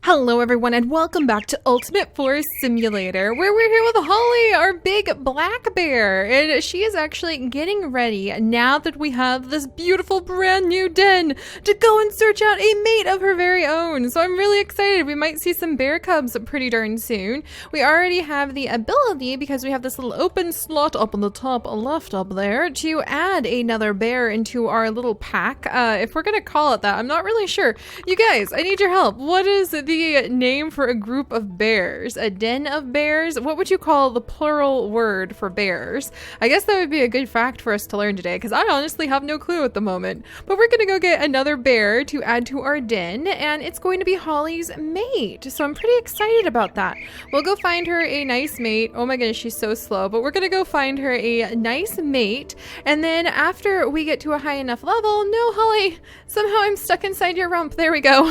Hello everyone and welcome back to Ultimate Forest Simulator, where we're here with Holly, our big black bear, and she is actually getting ready now that we have this beautiful brand new den to go and search out a mate of her very own. So I'm really excited. We might see some bear cubs pretty darn soon. We already have the ability, because we have this little open slot up on the top left up there, to add another bear into our little pack. If we're gonna call it that, I'm not really sure. You guys, I need your help. What is the name for a group of bears? A den of bears? What would you call the plural word for bears? I guess that would be a good fact for us to learn today, because I honestly have no clue at the moment. But we're gonna go get another bear to add to our den, and it's going to be Holly's mate. So I'm pretty excited about that. We'll go find her a nice mate. Oh my goodness, she's so slow. But we're gonna go find her a nice mate, and then after we get to a high enough level— no, Holly, somehow I'm stuck inside your rump. There we go.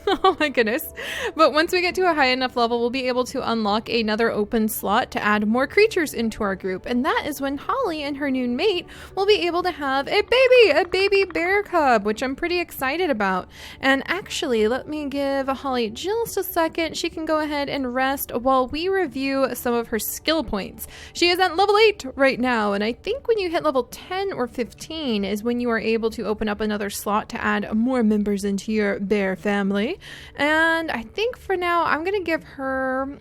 Oh my goodness. But once we get to a high enough level, we'll be able to unlock another open slot to add more creatures into our group. And that is when Holly and her new mate will be able to have a baby bear cub, which I'm pretty excited about. And actually, let me give Holly just a second. She can go ahead and rest while we review some of her skill points. She is at level 8 right now, and I think when you hit level 10 or 15 is when you are able to open up another slot to add more members into your bear family. And I think for now, I'm going to give her—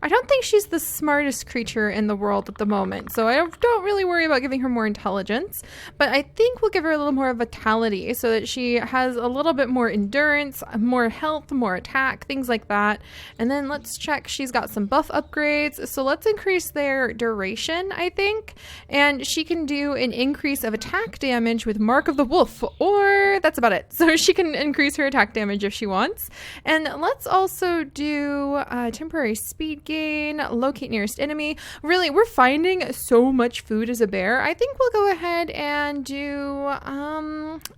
I don't think she's the smartest creature in the world at the moment, so I don't really worry about giving her more intelligence, but I think we'll give her a little more vitality so that she has a little bit more endurance, more health, more attack, things like that. And then let's check. She's got some buff upgrades, so let's increase their duration, I think, and she can do an increase of attack damage with Mark of the Wolf, or that's about it. So she can increase her attack damage if she wants. And let's also do temporary speed gain, locate nearest enemy. Really, we're finding so much food as a bear. I think we'll go ahead and do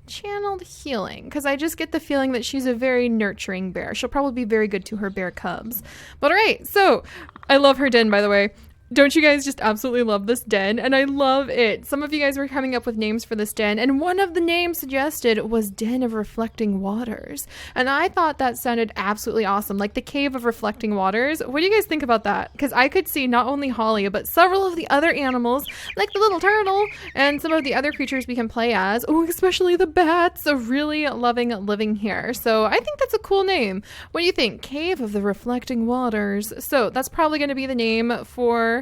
channeled healing, because I just get the feeling that she's a very nurturing bear. She'll probably be very good to her bear cubs. But all right, so I love her den, by the way. Don't you guys just absolutely love this den? And I love it. Some of you guys were coming up with names for this den, and one of the names suggested was Den of Reflecting Waters. And I thought that sounded absolutely awesome, like the Cave of Reflecting Waters. What do you guys think about that? Because I could see not only Holly, but several of the other animals, like the little turtle, and some of the other creatures we can play as. Oh, especially the bats, really loving living here. So I think that's a cool name. What do you think? Cave of the Reflecting Waters. So that's probably going to be the name for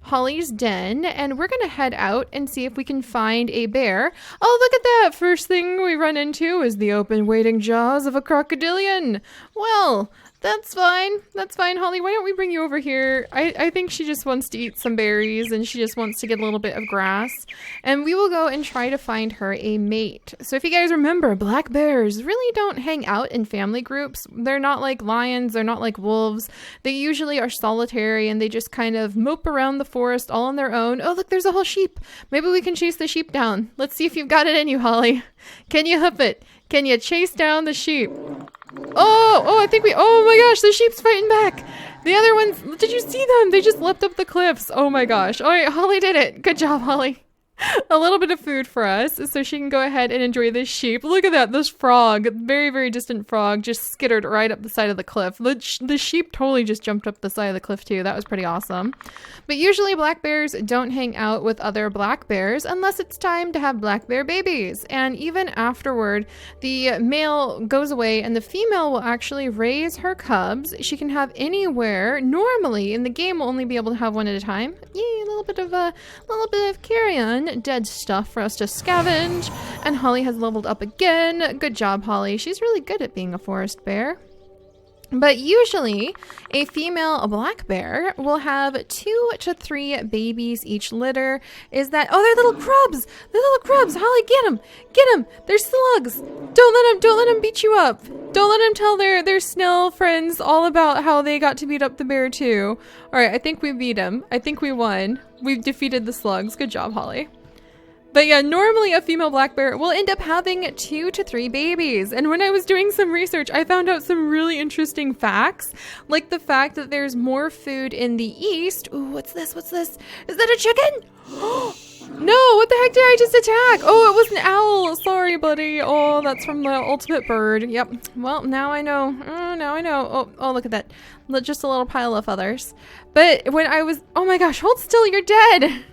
Holly's den, and we're gonna head out and see if we can find a bear. Oh, look at that! First thing we run into is the open waiting jaws of a crocodilian. Well, that's fine. That's fine, Holly. Why don't we bring you over here? I think she just wants to eat some berries, and she just wants to get a little bit of grass. And we will go and try to find her a mate. So if you guys remember, black bears really don't hang out in family groups. They're not like lions. They're not like wolves. They usually are solitary, and they just kind of mope around the forest all on their own. Oh, look, there's a whole sheep. Maybe we can chase the sheep down. Let's see if you've got it in you, Holly. Can you hoof it? Can you chase down the sheep? Oh my gosh, the sheep's fighting back. The other ones, did you see them? They just leapt up the cliffs. Oh my gosh. All right, Holly did it. Good job, Holly. A little bit of food for us so she can go ahead and enjoy this sheep. Look at that, this frog, very, very distant frog, just skittered right up the side of the cliff. The sheep totally just jumped up the side of the cliff too. That was pretty awesome. But usually black bears don't hang out with other black bears unless it's time to have black bear babies. And even afterward, the male goes away and the female will actually raise her cubs. She can have anywhere. Normally in the game we'll only be able to have one at a time. Yay, a little bit of carrion. Dead stuff for us to scavenge. And Holly has leveled up again. Good job, Holly. She's really good at being a forest bear. But usually, a female black bear will have 2 to 3 babies each litter. Is that— oh, they're little crabs! They're little crabs! Holly, get them! Get them! They're slugs! Don't let them beat you up! Don't let them tell their snail friends all about how they got to beat up the bear too. Alright, I think we beat him. I think we won. We've defeated the slugs. Good job, Holly. But yeah, normally a female black bear will end up having 2 to 3 babies. And when I was doing some research, I found out some really interesting facts, like the fact that there's more food in the east. Ooh, what's this? What's this? Is that a chicken? No, what the heck did I just attack? Oh, it was an owl. Sorry, buddy. Oh, that's from the ultimate bird. Yep. Well, now I know. Now I know. Oh, look at that. Just a little pile of feathers. But when I was... Oh my gosh, hold still. You're dead.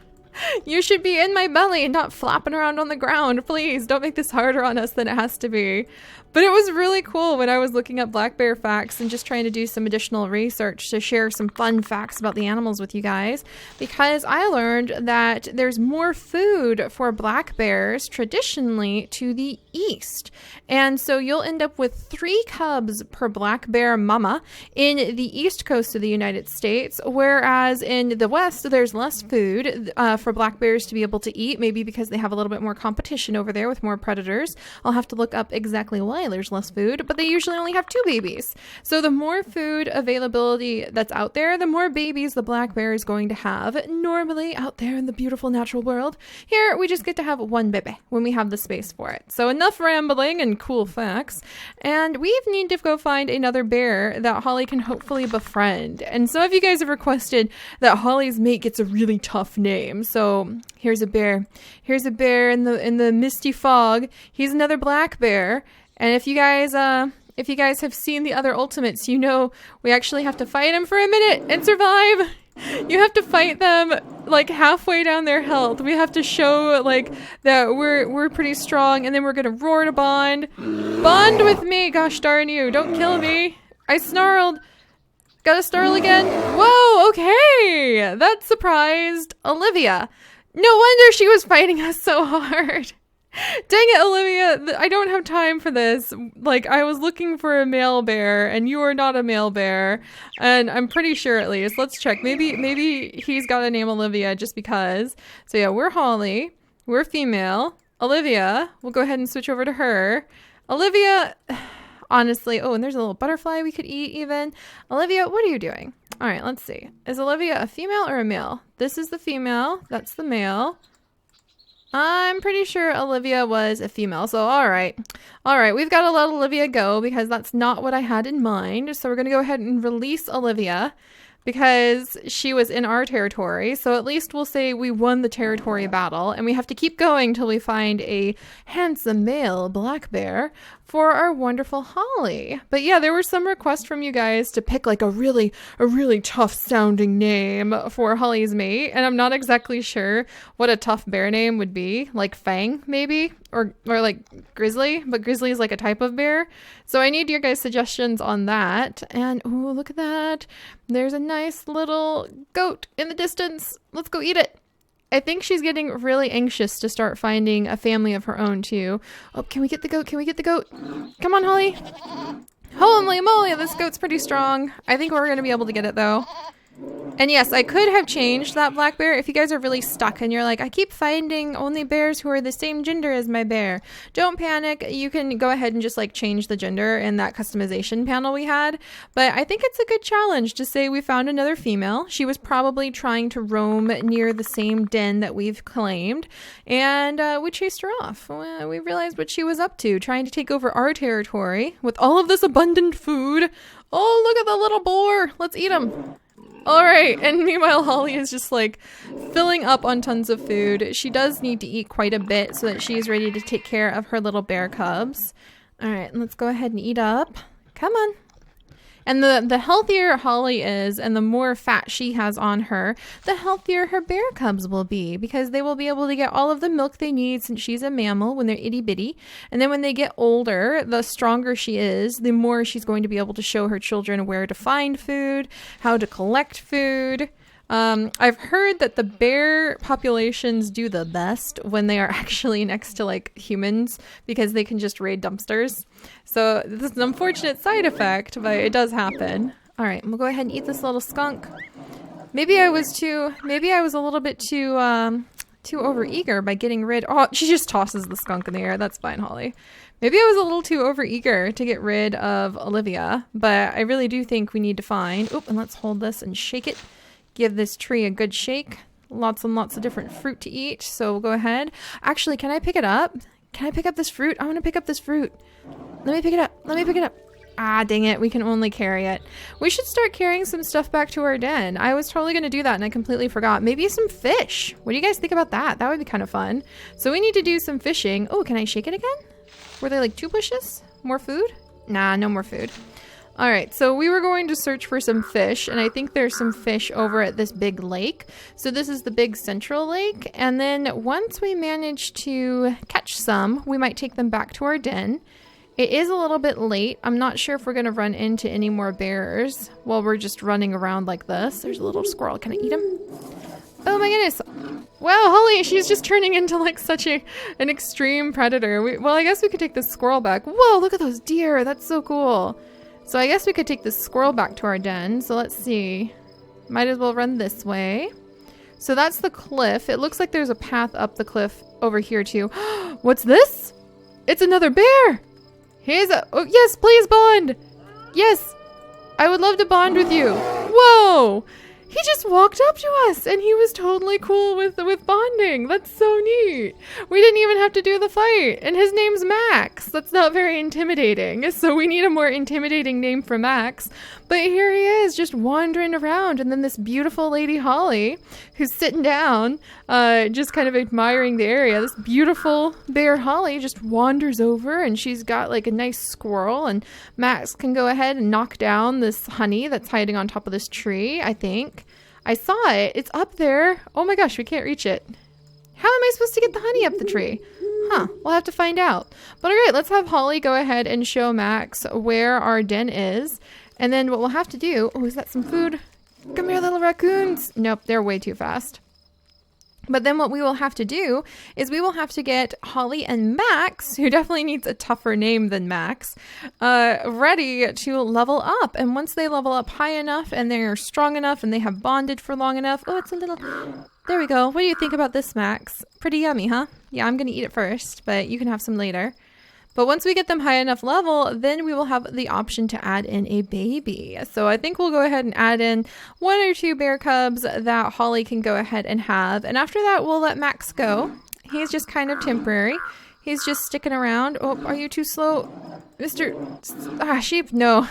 You should be in my belly and not flapping around on the ground. Please, don't make this harder on us than it has to be. But it was really cool when I was looking up black bear facts and just trying to do some additional research to share some fun facts about the animals with you guys, because I learned that there's more food for black bears traditionally to the east. And so you'll end up with 3 cubs per black bear mama in the east coast of the United States, whereas in the west there's less food for black bears to be able to eat, maybe because they have a little bit more competition over there with more predators. I'll have to look up exactly why there's less food, but they usually only have 2 babies. So the more food availability that's out there, the more babies the black bear is going to have. Normally out there in the beautiful natural world, here we just get to have 1 baby when we have the space for it. So enough rambling and cool facts, and we need to go find another bear that Holly can hopefully befriend. And some of you guys have requested that Holly's mate gets a really tough name. So here's a bear. Here's a bear in the misty fog. He's another black bear. And if you guys have seen the other ultimates, you know we actually have to fight him for a minute and survive. You have to fight them like halfway down their health. We have to show like that we're pretty strong, and then we're gonna roar to bond. Bond with me, gosh darn you! Don't kill me. I snarled. Gotta snarl again. Whoa, okay. That surprised Olivia. No wonder she was fighting us so hard. Dang it, Olivia, I don't have time for this. Like, I was looking for a male bear, and you are not a male bear. And I'm pretty sure, at least. Let's check. Maybe he's got a name Olivia just because. So yeah, we're Holly. We're female. Olivia, we'll go ahead and switch over to her. Olivia, honestly, oh, and there's a little butterfly we could eat even. Olivia, what are you doing? All right, let's see. Is Olivia a female or a male? This is the female. That's the male. I'm pretty sure Olivia was a female, so all right, we've got to let Olivia go because that's not what I had in mind. So we're going to go ahead and release Olivia because she was in our territory. So at least we'll say we won the territory battle, and we have to keep going till we find a handsome male black bear for our wonderful Holly. But yeah, there were some requests from you guys to pick like a really tough sounding name for Holly's mate, and I'm not exactly sure what a tough bear name would be. Like Fang maybe, or like Grizzly, but Grizzly is like a type of bear. So I need your guys' suggestions on that. And oh, look at that. There's a nice little goat in the distance. Let's go eat it. I think she's getting really anxious to start finding a family of her own too. Oh, can we get the goat? Can we get the goat? Come on, Holly. Holy moly, this goat's pretty strong. I think we're going to be able to get it though. And yes, I could have changed that black bear. If you guys are really stuck and you're like, I keep finding only bears who are the same gender as my bear, don't panic. You can go ahead and just like change the gender in that customization panel we had. But I think it's a good challenge to say we found another female. She was probably trying to roam near the same den that we've claimed, and we chased her off. We realized what she was up to, trying to take over our territory with all of this abundant food. Oh, look at the little boar. Let's eat him. All right, and meanwhile, Holly is just like filling up on tons of food. She does need to eat quite a bit so that she is ready to take care of her little bear cubs. All right, let's go ahead and eat up. Come on. And the healthier Holly is and the more fat she has on her, the healthier her bear cubs will be, because they will be able to get all of the milk they need since she's a mammal when they're itty bitty. And then when they get older, the stronger she is, the more she's going to be able to show her children where to find food, how to collect food. I've heard that the bear populations do the best when they are actually next to like humans, because they can just raid dumpsters. So this is an unfortunate side effect, but it does happen. All right, we'll go ahead and eat this little skunk. Maybe I was a little bit too overeager by getting rid. Oh, she just tosses the skunk in the air. That's fine, Holly. Maybe I was a little too overeager to get rid of Olivia, but I really do think we need to find. Oop, and let's hold this and shake it. Give this tree a good shake. Lots and lots of different fruit to eat. So we'll go ahead. Actually, can I pick it up? Can I pick up this fruit? I want to pick up this fruit. Let me pick it up. Let me pick it up. Ah, dang it. We can only carry it. We should start carrying some stuff back to our den. I was totally going to do that and I completely forgot. Maybe some fish. What do you guys think about that? That would be kind of fun. So we need to do some fishing. Oh, can I shake it again? Were they like 2 pushes? More food? Nah, no more food. All right, so we were going to search for some fish, and I think there's some fish over at this big lake. So this is the big central lake, and then once we manage to catch some, we might take them back to our den. It is a little bit late. I'm not sure if we're going to run into any more bears while we're just running around like this. There's a little squirrel. Can I eat him? Oh my goodness. Wow, Holly, she's just turning into like such an extreme predator. Well, I guess we could take this squirrel back. Whoa, look at those deer. That's so cool. So I guess we could take this squirrel back to our den. So let's see. Might as well run this way. So that's the cliff. It looks like there's a path up the cliff over here too. What's this? It's another bear. Oh, yes, please bond. Yes, I would love to bond with you. Whoa. He just walked up to us and he was totally cool with bonding. That's so neat. We didn't even have to do the fight. And his name's Max. That's not very intimidating. So we need a more intimidating name for Max. But here he is just wandering around. And then this beautiful lady Holly, who's sitting down, just kind of admiring the area. This beautiful bear Holly just wanders over and she's got like a nice squirrel. And Max can go ahead and knock down this honey that's hiding on top of this tree, I think. I saw it. It's up there. Oh my gosh, we can't reach it. How am I supposed to get the honey up the tree? Huh, we'll have to find out. But all right, let's have Holly go ahead and show Max where our den is. And then what we'll have to do... Oh, is that some food? Come here, little raccoons. Nope, they're way too fast. But then what we will have to do is we will have to get Holly and Max, who definitely needs a tougher name than Max, ready to level up. And once they level up high enough and they're strong enough and they have bonded for long enough. Oh, it's a little... There we go. What do you think about this, Max? Pretty yummy, huh? Yeah, I'm going to eat it first, but you can have some later. But once we get them high enough level, then we will have the option to add in a baby. So I think we'll go ahead and add in 1 or 2 bear cubs that Holly can go ahead and have. And after that, we'll let Max go. He's just kind of temporary. He's just sticking around. Oh, are you too slow? Sheep, no.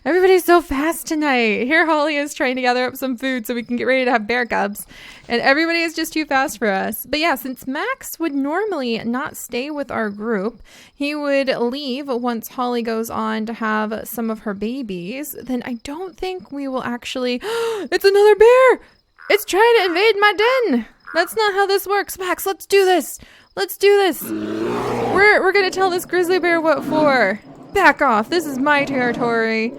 Everybody's so fast tonight. Here Holly is trying to gather up some food so we can get ready to have bear cubs. And everybody is just too fast for us. But yeah, since Max would normally not stay with our group, he would leave once Holly goes on to have some of her babies, then I don't think we will actually... It's another bear! It's trying to invade my den! That's not how this works. Max, let's do this! Let's do this! We're gonna tell this grizzly bear what for. Back off. This is my territory.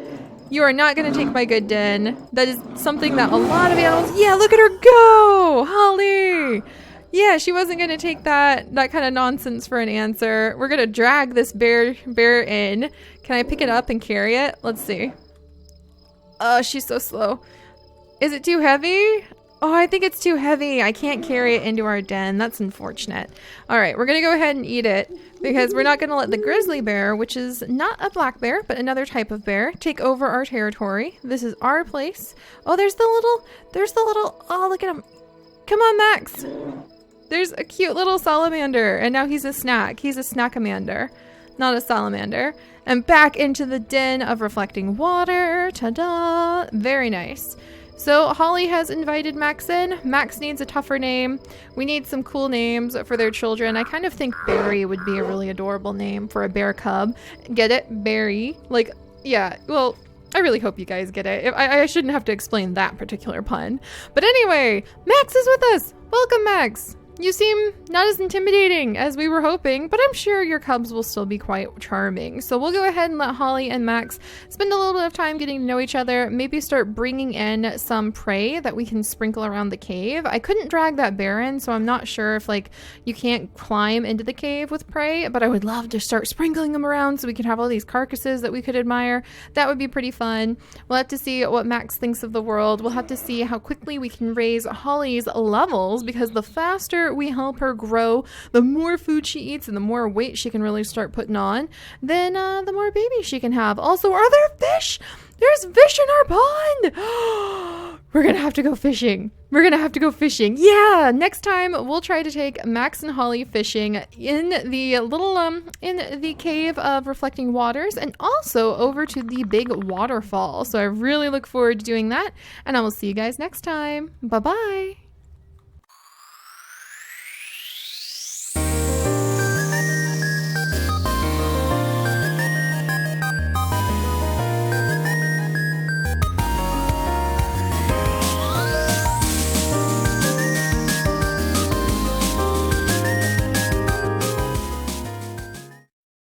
You are not going to take my good den. That is something that a lot of animals... Yeah, look at her go! Holly! Yeah, she wasn't going to take that kind of nonsense for an answer. We're going to drag this bear in. Can I pick it up and carry it? Let's see. Oh, she's so slow. Is it too heavy? Oh, I think it's too heavy. I can't carry it into our den. That's unfortunate. All right, we're going to go ahead and eat it because we're not going to let the grizzly bear, which is not a black bear, but another type of bear, take over our territory. This is our place. Oh, there's the little, oh, look at him. Come on, Max. There's a cute little salamander, and now he's a snack. He's a snackamander, not a salamander. And back into the den of reflecting water. Ta-da. Very nice. So Holly has invited Max in. Max needs a tougher name. We need some cool names for their children. I kind of think Barry would be a really adorable name for a bear cub. Get it? Barry. Like, yeah, well, I really hope you guys get it. I shouldn't have to explain that particular pun. But anyway, Max is with us. Welcome, Max. You seem not as intimidating as we were hoping, but I'm sure your cubs will still be quite charming. So we'll go ahead and let Holly and Max spend a little bit of time getting to know each other, maybe start bringing in some prey that we can sprinkle around the cave. I couldn't drag that bear in, so I'm not sure if like you can't climb into the cave with prey, but I would love to start sprinkling them around so we can have all these carcasses that we could admire. That would be pretty fun. We'll have to see what Max thinks of the world. We'll have to see how quickly we can raise Holly's levels, because the faster we help her grow, the more food she eats and the more weight she can really start putting on, then the more babies she can have. Also, are there fish? There's fish in our pond! We're gonna have to go fishing. We're gonna have to go fishing. Yeah, next time we'll try to take Max and Holly fishing in the little in the cave of reflecting waters, and also over to the big waterfall. So I really look forward to doing that, and I will see you guys next time. Bye bye.